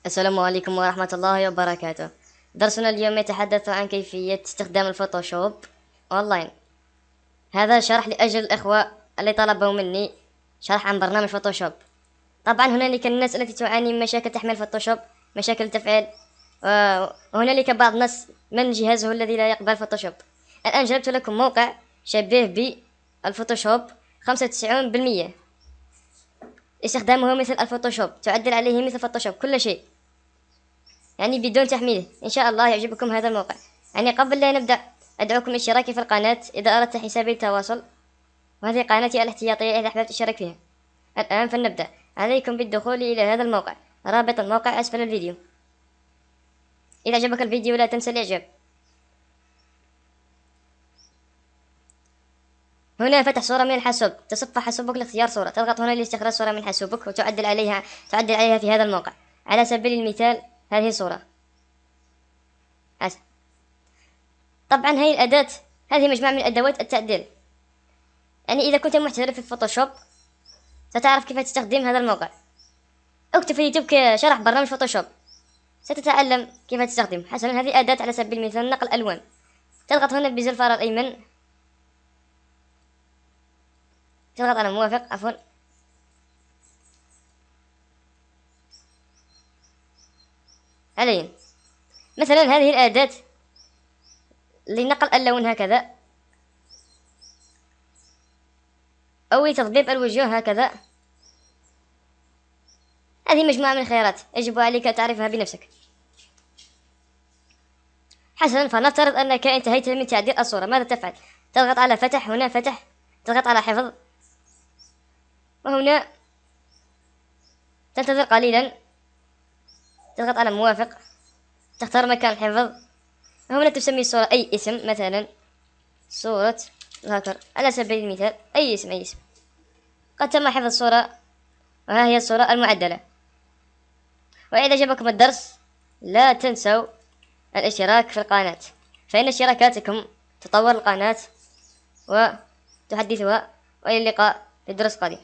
السلام عليكم ورحمة الله وبركاته. درسنا اليوم يتحدث عن كيفية استخدام الفوتوشوب أونلاين. هذا شرح لأجل الإخوة اللي طلبوا مني شرح عن برنامج فوتوشوب. طبعا هنالك الناس التي تعاني من مشاكل تحميل فوتوشوب، مشاكل تفعيل، وهنالك بعض الناس من جهازه الذي لا يقبل فوتوشوب. الآن جلبت لكم موقع شبيه بالفوتوشوب 95%. استخدامه مثل الفوتوشوب، تعدل عليه مثل فوتوشوب كل شيء، يعني بدون تحميله. إن شاء الله يعجبكم هذا الموقع. يعني قبل لا نبدأ أدعوكم للاشتراك في القناة إذا أردت حسابي للتواصل، وهذه قناتي الاحتياطية إذا أحببت الاشتراك فيها. الآن فلنبدأ. عليكم بالدخول إلى هذا الموقع، رابط الموقع أسفل الفيديو. إذا عجبك الفيديو لا تنسى الإعجاب. هنا فتح صورة من الحاسوب، تصفح حاسوبك لاختيار صورة، تضغط هنا لاستخراج صورة من حاسوبك وتعدل عليها في هذا الموقع. على سبيل المثال هذه صورة. طبعا هذه الأداة، هذه مجموعة من أدوات التعديل. يعني إذا كنت محترف في الفوتوشوب ستعرف كيف تستخدم هذا الموقع. اكتب في يوتيوب شرح برنامج فوتوشوب ستتعلم كيف تستخدم. حسنا، هذه أداة على سبيل المثال نقل ألوان. تضغط هنا بزر الفأر الأيمن، تضغط على موافق، عفوا. عليه مثلا هذه الأداة لنقل اللون هكذا، أو لتضبيب الوجوه هكذا. هذه مجموعة من الخيارات يجب عليك تعرفها بنفسك. حسنا، فنفترض أنك انتهيت من تعديل الصورة. ماذا تفعل؟ تضغط على فتح، هنا فتح، تضغط على حفظ، وهنا تنتظر قليلا، تضغط على موافق، تختار مكان الحفظ، وهنا تسمي الصورة أي اسم، مثلا صورة الهاكر على سبيل المثال. أي اسم، أي اسم. قد تم حفظ الصورة، وها هي الصورة المعدلة. وإذا عجبكم الدرس لا تنسوا الاشتراك في القناة، فإن اشتراكاتكم تطور القناة وتحدثها. وإلى اللقاء في الدرس القادم.